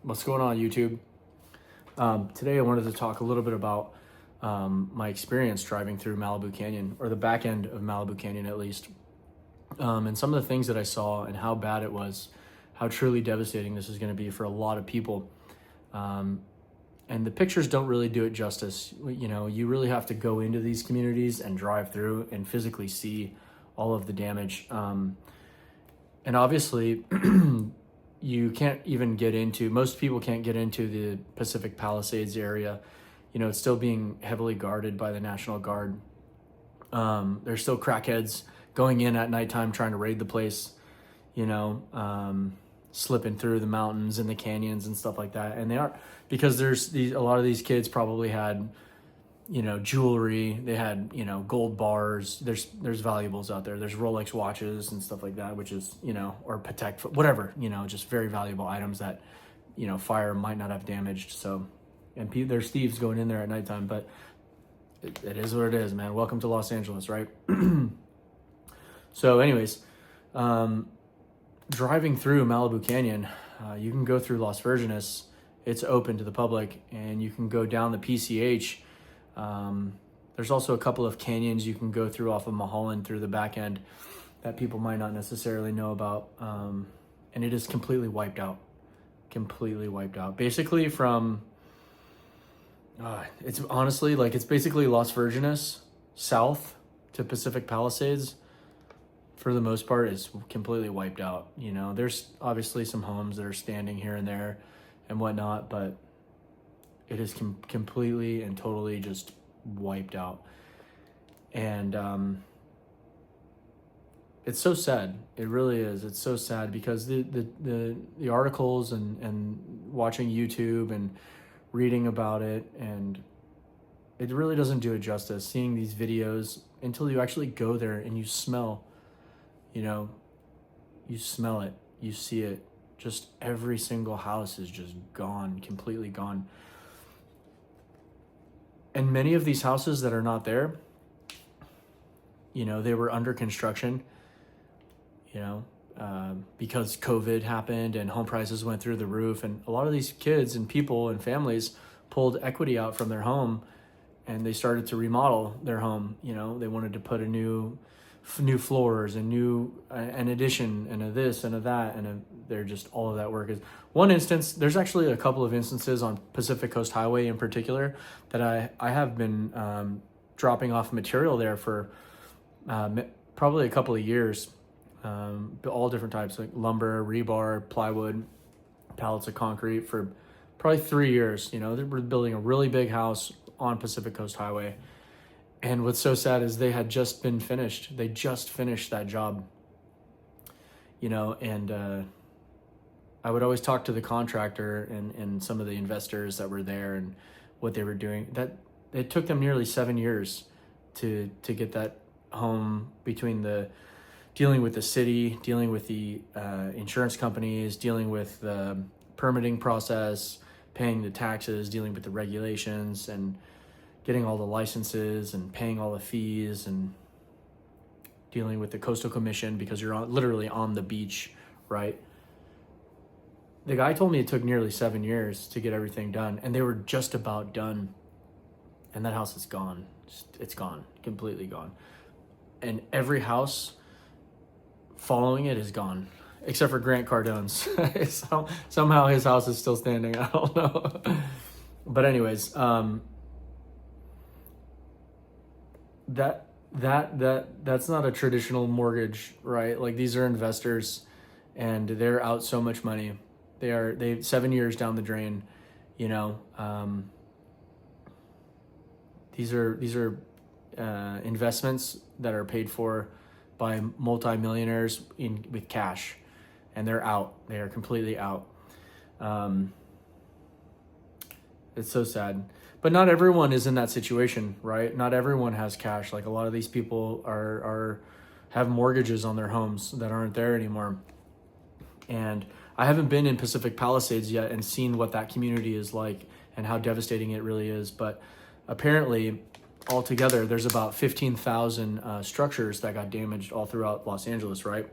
What's going on, YouTube? Today I wanted to talk a little bit about my experience driving through Malibu Canyon, or the back end of Malibu Canyon at least, and some of the things that I saw and how bad it was, how truly devastating this is going to be for a lot of people. And the pictures don't really do it justice. You know, you really have to go into these communities and drive through and physically see all of the damage. And obviously, you can't even get into, most people can't get into the Pacific Palisades area. You know, it's still being heavily guarded by the National Guard. There's still crackheads going in at nighttime trying to raid the place, you know, slipping through the mountains and the canyons and stuff like that. And they are, because a lot of these kids probably had, you know, jewelry, they had, you know, gold bars, there's valuables out there, there's Rolex watches and stuff like that, which is, you know, or Patek, whatever, you know, just very valuable items that, you know, fire might not have damaged. So, and there's thieves going in there at nighttime, but it is what it is, man. Welcome to Los Angeles, right? So anyways, driving through Malibu Canyon, you can go through Las Virgenes. It's open to the public, and you can go down the PCH. There's also a couple of canyons you can go through off of Mulholland through the back end that people might not necessarily know about. And it is completely wiped out. Basically from, it's honestly like, it's basically Las Virgenes south to Pacific Palisades. For the most part, is completely wiped out. You know, there's obviously some homes that are standing here and there and whatnot, but it is completely and totally just wiped out. And it's so sad. It really is. It's so sad because the articles and watching YouTube and reading about it, and it really doesn't do it justice, seeing these videos until you actually go there and you smell, you know, you smell it, you see it. Just every single house is just gone, completely gone. And many of these houses that are not there, you know, they were under construction, you know, because COVID happened and home prices went through the roof. And a lot of these kids and people and families pulled equity out from their home, and they started to remodel their home. You know, they wanted to put a new floors and an addition and a this and a that, and they're just, all of that work is one instance. There's actually a couple of instances on Pacific Coast Highway in particular that I have been dropping off material there for probably a couple of years, all different types, like lumber, rebar, plywood, pallets of concrete, for probably 3 years. You know, they were building a really big house on Pacific Coast Highway. And what's so sad is they had just been finished. They just finished that job, you know, and I would always talk to the contractor and some of the investors that were there and what they were doing. That it took them nearly 7 years to get that home, between the dealing with the city, dealing with the insurance companies, dealing with the permitting process, paying the taxes, dealing with the regulations, and getting all the licenses and paying all the fees, and dealing with the Coastal Commission because you're literally on the beach, right? The guy told me it took nearly 7 years to get everything done, and they were just about done. And that house is gone. It's gone, completely gone. And every house following it is gone, except for Grant Cardone's. Somehow his house is still standing. I don't know. But anyways, that's not a traditional mortgage, right? Like, these are investors, and they're out so much money. They 7 years down the drain, you know. These are investments that are paid for by multimillionaires with cash, and they're out. They are completely out. It's so sad. But not everyone is in that situation, right? Not everyone has cash. Like, a lot of these people have mortgages on their homes that aren't there anymore. And I haven't been in Pacific Palisades yet and seen what that community is like and how devastating it really is. But apparently, altogether, there's about 15,000 structures that got damaged all throughout Los Angeles, right?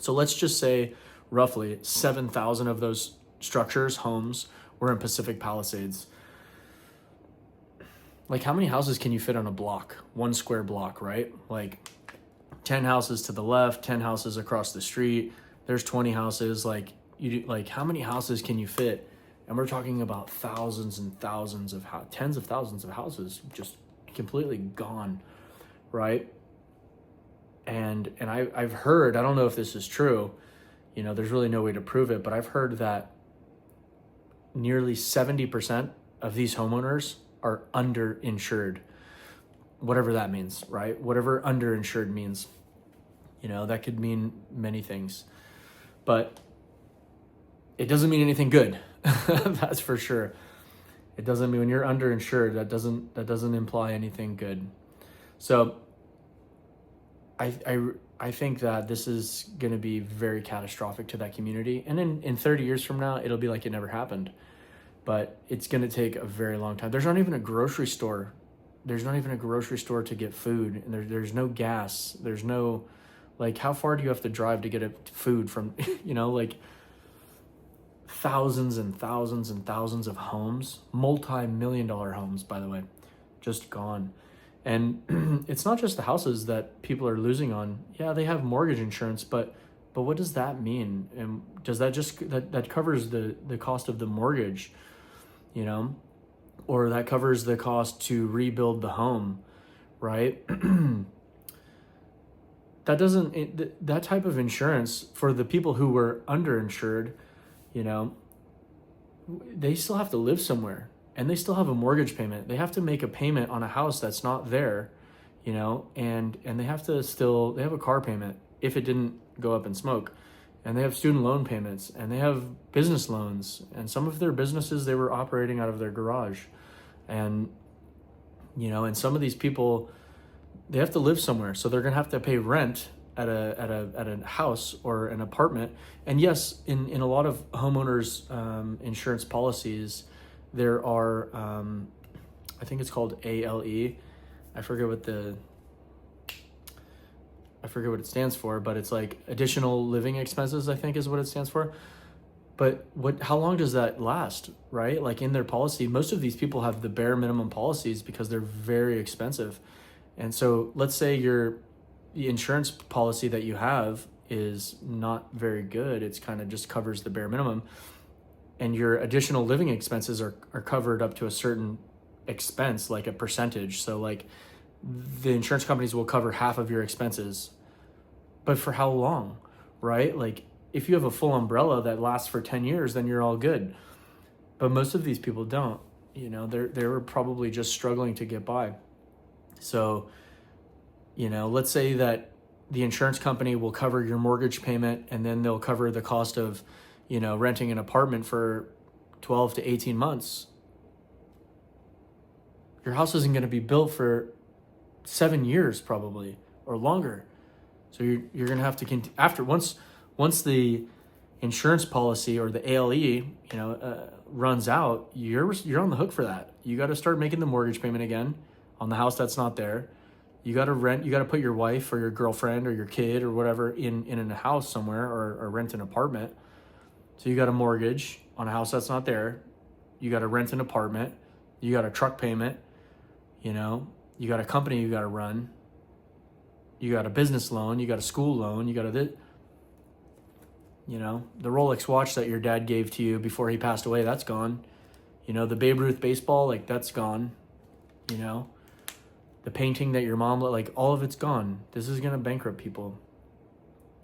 So let's just say roughly 7,000 of those structures, homes, were in Pacific Palisades. Like, how many houses can you fit on a block? 1 square block, right? Like 10 houses to the left, 10 houses across the street. There's 20 houses. Like, how many houses can you fit? And we're talking about thousands and thousands of tens of thousands of houses just completely gone, right? And I've heard, I don't know if this is true, there's really no way to prove it, but I've heard that nearly 70% of these homeowners are underinsured, whatever that means, right? Whatever underinsured means, that could mean many things, but it doesn't mean anything good. That's for sure. It doesn't mean, when you're underinsured, that doesn't imply anything good. So I think that this is going to be very catastrophic to that community. And in 30 years from now, it'll be like it never happened. But it's going to take a very long time. There's not even a grocery store. There's not even a grocery store to get food. And there's no gas. There's no, like, how far do you have to drive to get food from, like, thousands and thousands and thousands of homes, multi-million-dollar homes, by the way, just gone. And it's not just the houses that people are losing on. Yeah, they have mortgage insurance, but what does that mean? And does that just, that covers the cost of the mortgage, or that covers the cost to rebuild the home, right? That type of insurance for the people who were underinsured, they still have to live somewhere, and they still have a mortgage payment. They have to make a payment on a house that's not there, and they have a car payment if it didn't go up in smoke, and they have student loan payments, and they have business loans, and some of their businesses, they were operating out of their garage, and and some of these people, they have to live somewhere, so they're gonna have to pay rent at a house or an apartment. And yes, in a lot of homeowners insurance policies, there are I think it's called ALE. I forget what it stands for, but it's like additional living expenses, I think is what it stands for. But how long does that last, right? Like, in their policy, most of these people have the bare minimum policies because they're very expensive. And so let's say the insurance policy that you have is not very good. It's kind of just covers the bare minimum, and your additional living expenses are covered up to a certain expense, like a percentage. So like, the insurance companies will cover half of your expenses, but for how long, right? Like, if you have a full umbrella that lasts for 10 years, then you're all good. But most of these people don't, they were probably just struggling to get by. So, let's say that the insurance company will cover your mortgage payment, and then they'll cover the cost of, renting an apartment for 12 to 18 months. Your house isn't going to be built for 7 years probably, or longer. So you're going to have to once the insurance policy or the ALE, runs out, you're on the hook for that. You got to start making the mortgage payment again on the house that's not there. You got to put your wife or your girlfriend or your kid or whatever in a house somewhere, or rent an apartment. So you got a mortgage on a house that's not there. You got to rent an apartment. You got a truck payment. You got a company you got to run. You got a business loan. You got a school loan. You got the Rolex watch that your dad gave to you before he passed away, that's gone. The Babe Ruth baseball, like, that's gone. The painting that your mom, like, all of it's gone. This is going to bankrupt people.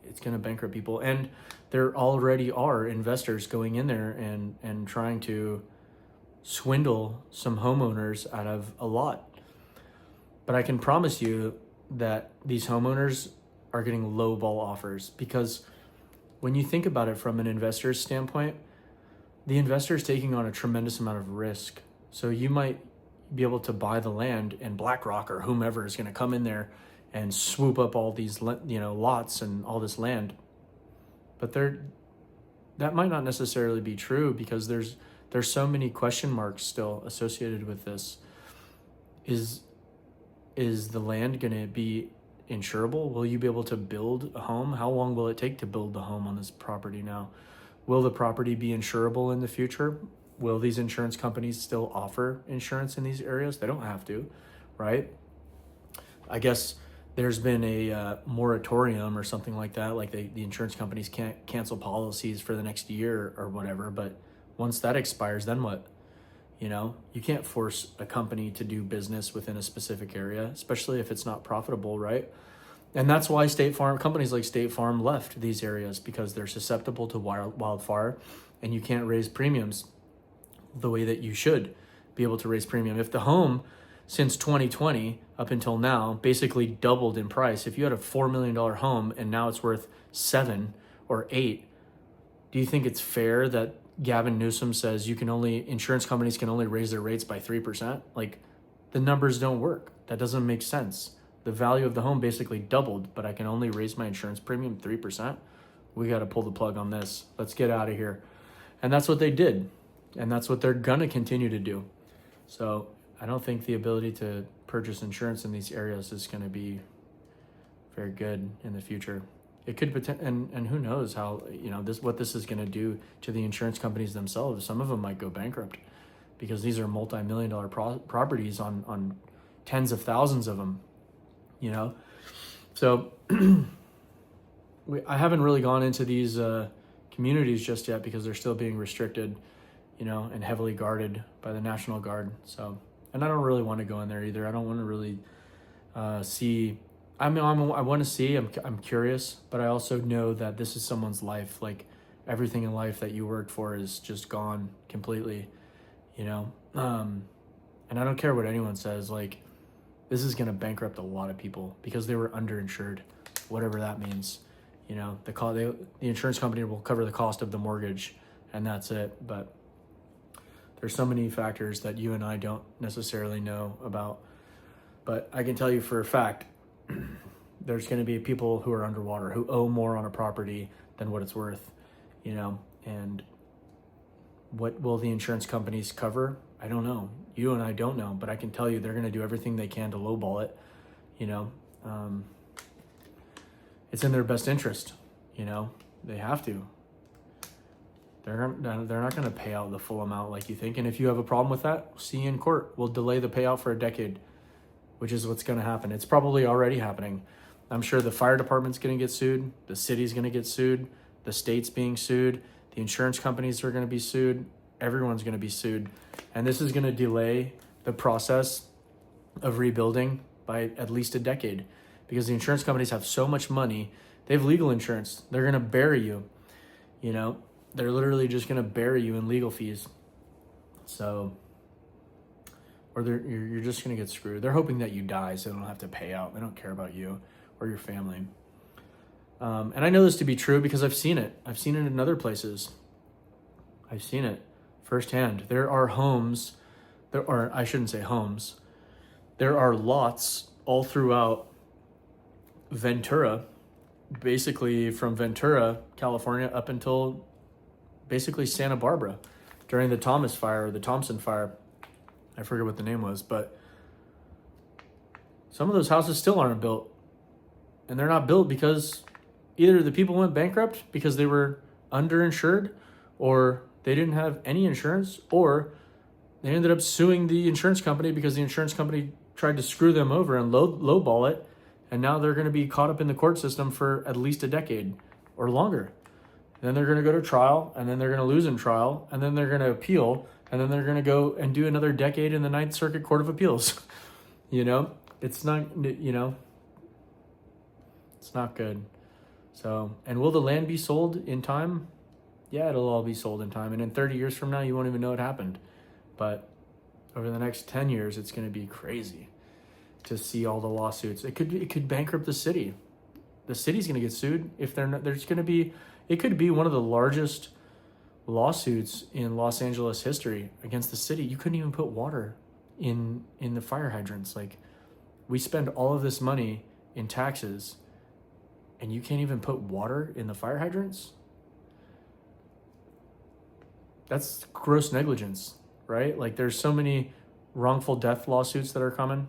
It's going to bankrupt people. And there already are investors going in there and trying to swindle some homeowners out of a lot. But I can promise you that these homeowners are getting lowball offers, because when you think about it from an investor's standpoint, the investor is taking on a tremendous amount of risk. So you might be able to buy the land, and BlackRock or whomever is going to come in there and swoop up all these, lots and all this land. But that might not necessarily be true, because there's so many question marks still associated with this. Is the land going to be insurable? Will you be able to build a home? How long will it take to build the home on this property now? Will the property be insurable in the future? Will these insurance companies still offer insurance in these areas? They don't have to, right? I guess there's been a moratorium or something like that. Like the insurance companies can't cancel policies for the next year or whatever. But once that expires, then what? You can't force a company to do business within a specific area, especially if it's not profitable, right? And that's why companies like State Farm left these areas, because they're susceptible to wildfire, and you can't raise premiums the way that you should be able to raise premium. If the home since 2020 up until now basically doubled in price, if you had a $4 million home and now it's worth 7 or 8, do you think it's fair that Gavin Newsom says insurance companies can only raise their rates by 3%? Like, the numbers don't work. That doesn't make sense. The value of the home basically doubled, but I can only raise my insurance premium 3%. We got to pull the plug on this. Let's get out of here. And that's what they did. And that's what they're going to continue to do. So I don't think the ability to purchase insurance in these areas is going to be very good in the future. It could and who knows how, what this is going to do to the insurance companies themselves. Some of them might go bankrupt because these are multi-million-dollar properties on tens of thousands of them, So I haven't really gone into these communities just yet because they're still being restricted, and heavily guarded by the National Guard. So, and I don't really want to go in there either. I don't want to really see. I want to see. I'm curious, but I also know that this is someone's life. Like, everything in life that you worked for is just gone completely, And I don't care what anyone says. Like, this is going to bankrupt a lot of people because they were underinsured, whatever that means. The insurance company will cover the cost of the mortgage, and that's it. But there's so many factors that you and I don't necessarily know about. But I can tell you for a fact, there's going to be people who are underwater, who owe more on a property than what it's worth, and what will the insurance companies cover? I don't know. You and I don't know, but I can tell you they're going to do everything they can to lowball it. It's in their best interest. They have to. They're not going to pay out the full amount like you think. And if you have a problem with that, see you in court. We'll delay the payout for a decade, which is what's going to happen. It's probably already happening. I'm sure the fire department's going to get sued. The city's going to get sued. The state's being sued. The insurance companies are going to be sued. Everyone's going to be sued. And this is going to delay the process of rebuilding by at least a decade, because the insurance companies have so much money. They have legal insurance. They're going to bury you. They're literally just going to bury you in legal fees. So, or you're just going to get screwed. They're hoping that you die so they don't have to pay out. They don't care about you or your family. And I know this to be true because I've seen it. I've seen it in other places. I've seen it firsthand. There are homes, I shouldn't say homes. There are lots all throughout Ventura, basically from Ventura, California, up until basically Santa Barbara during the Thomas fire or the Thompson fire. I forget what the name was, but some of those houses still aren't built. And they're not built because either the people went bankrupt because they were underinsured, or they didn't have any insurance, or they ended up suing the insurance company because the insurance company tried to screw them over and lowball it. And now they're going to be caught up in the court system for at least a decade or longer. Then they're going to go to trial, and then they're going to lose in trial, and then they're going to appeal, and then they're going to go and do another decade in the Ninth Circuit Court of Appeals. It's not, it's not good. So, and will the land be sold in time? Yeah, it'll all be sold in time. And in 30 years from now, you won't even know it happened. But over the next 10 years, it's going to be crazy to see all the lawsuits. It could bankrupt the city. The city's going to get sued if they're not. There's going to be. It could be one of the largest lawsuits in Los Angeles history against the city. You couldn't even put water in the fire hydrants. Like, we spend all of this money in taxes, and you can't even put water in the fire hydrants? That's gross negligence, right? Like, there's so many wrongful death lawsuits that are coming.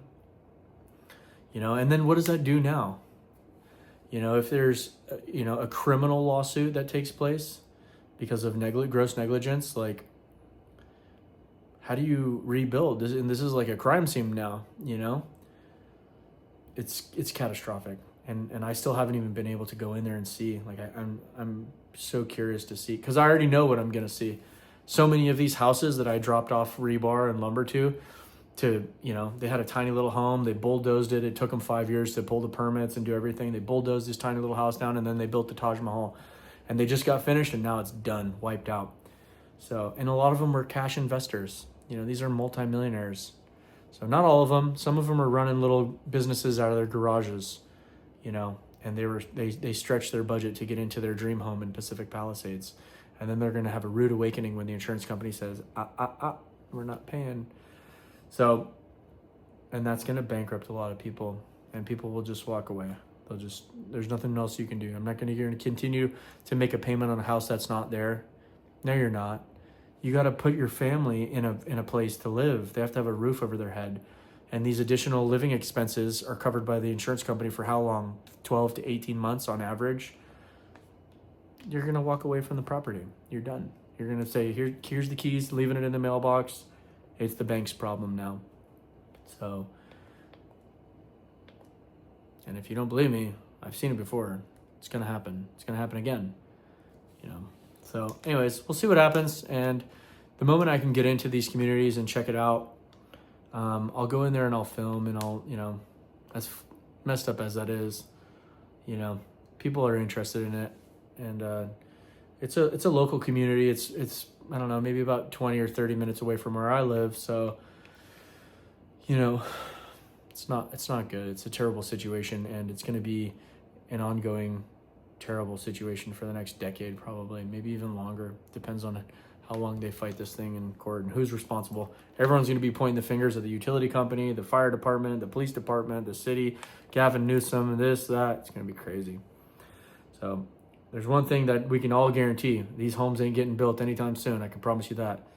And then what does that do now? If there's, a criminal lawsuit that takes place because of gross negligence. Like, how do you rebuild this? And this is like a crime scene now, you know. It's catastrophic, and I still haven't even been able to go in there and see. Like, I'm so curious to see, because I already know what I'm gonna see. So many of these houses that I dropped off rebar and lumber to, you know, they had a tiny little home. They bulldozed it. It took them 5 years to pull the permits and do everything. They bulldozed this tiny little house down, and then they built the Taj Mahal, and they just got finished, and now it's done, wiped out. So, and a lot of them were cash investors. You know, these are multimillionaires. So not all of them. Some of them are running little businesses out of their garages, you know, and they stretched their budget to get into their dream home in Pacific Palisades. And then they're going to have a rude awakening when the insurance company says, we're not paying. So, and that's going to bankrupt a lot of people, and people will just walk away. There's nothing else you can do. I'm not going to continue to make a payment on a house that's not there. No, you're not. You got to put your family in a place to live. They have to have a roof over their head. And these additional living expenses are covered by the insurance company for how long? 12 to 18 months on average. You're going to walk away from the property. You're done. You're going to say, here's the keys, leaving it in the mailbox. It's the bank's problem now. So, and if you don't believe me, I've seen it before. It's going to happen. It's going to happen again, you know. So anyways, we'll see what happens. And the moment I can get into these communities and check it out, I'll go in there and I'll film, and I'll, you know, as messed up as that is, you know, people are interested in it. And it's a local community. It's I don't know, maybe about 20 or 30 minutes away from where I live. So, you know, it's not good. It's a terrible situation, and it's going to be an ongoing terrible situation for the next decade, probably, maybe even longer. Depends on how long they fight this thing in court and who's responsible. Everyone's going to be pointing the fingers at the utility company, the fire department, the police department, the city, Gavin Newsom, this, that. It's going to be crazy. So there's one thing that we can all guarantee: these homes ain't getting built anytime soon. I can promise you that.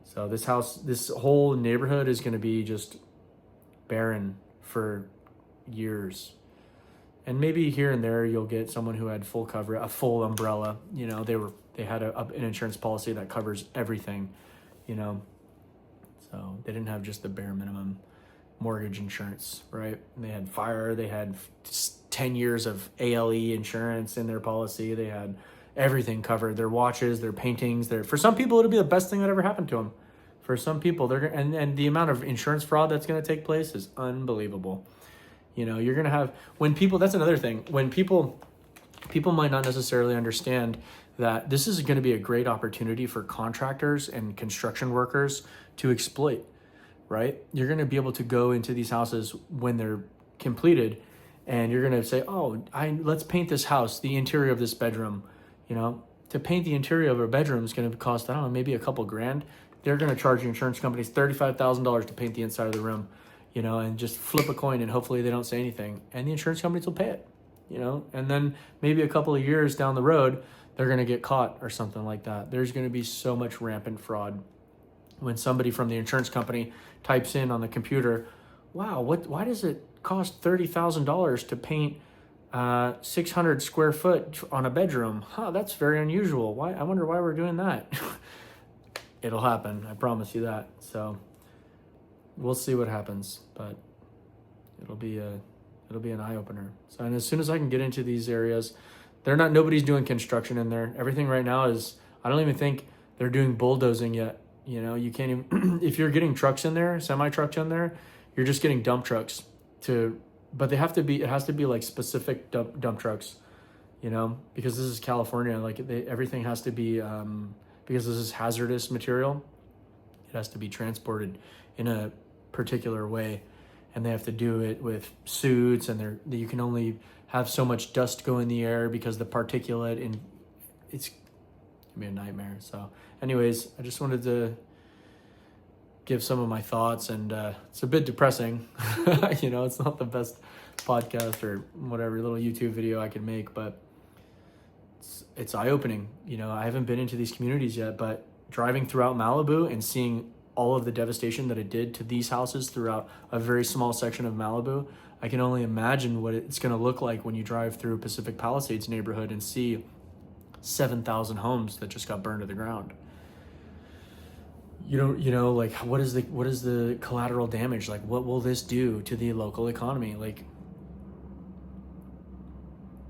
So this whole neighborhood is going to be just barren for years. And maybe here and there you'll get someone who had full cover, a full umbrella. You know, they had an insurance policy that covers everything, you know. So they didn't have just the bare minimum mortgage insurance, right? And they had fire, they had 10 years of ALE insurance in their policy. They had everything covered: their watches, their paintings. For some people, it'll be the best thing that ever happened to them. For some people, and the amount of insurance fraud that's going to take place is unbelievable. You know, you're going to have, when people, that's another thing, when people might not necessarily understand that this is going to be a great opportunity for contractors and construction workers to exploit, right? You're going to be able to go into these houses when they're completed, and you're going to say, let's paint this house, the interior of this bedroom. You know, to paint the interior of a bedroom is going to cost, I don't know, maybe a couple grand. They're going to charge the insurance companies $35,000 to paint the inside of the room. You know, and just flip a coin, and hopefully they don't say anything, and the insurance companies will pay it, you know. And then maybe a couple of years down the road, they're going to get caught or something like that. There's going to be so much rampant fraud when somebody from the insurance company types in on the computer, wow, why does it cost $30,000 to paint 600 square foot on a bedroom? That's very unusual. Why? I wonder why we're doing that. It'll happen, I promise you that. So we'll see what happens, but it'll be an eye-opener. So, and as soon as I can get into these areas, nobody's doing construction in there. Everything right now is, I don't even think they're doing bulldozing yet. You know, you can't even, if you're getting trucks in there, semi-trucks in there, you're just getting dump trucks but it has to be like specific dump trucks, you know, because this is California. Like everything has to be, because this is hazardous material, it has to be transported in a particular way, and they have to do it with suits, and you can only have so much dust go in the air because the particulate, and it's gonna be a nightmare. So anyways, I just wanted to give some of my thoughts, and it's a bit depressing. You know, it's not the best podcast or whatever little YouTube video I can make, but it's eye-opening. You know, I haven't been into these communities yet, but driving throughout Malibu and seeing all of the devastation that it did to these houses throughout a very small section of Malibu, I can only imagine what it's going to look like when you drive through Pacific Palisades neighborhood and see 7,000 homes that just got burned to the ground. You know, like what is the collateral damage? Like what will this do to the local economy? Like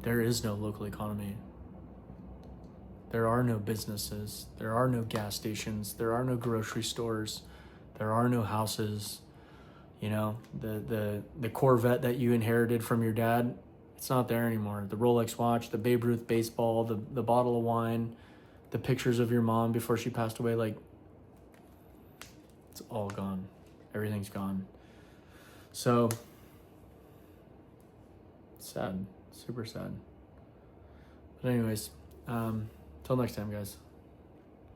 there is no local economy. There are no businesses. There are no gas stations. There are no grocery stores. There are no houses. You know, the Corvette that you inherited from your dad, it's not there anymore. The Rolex watch, the Babe Ruth baseball, the bottle of wine, the pictures of your mom before she passed away, like, it's all gone. Everything's gone. So, sad. Super sad. But anyways, till next time, guys.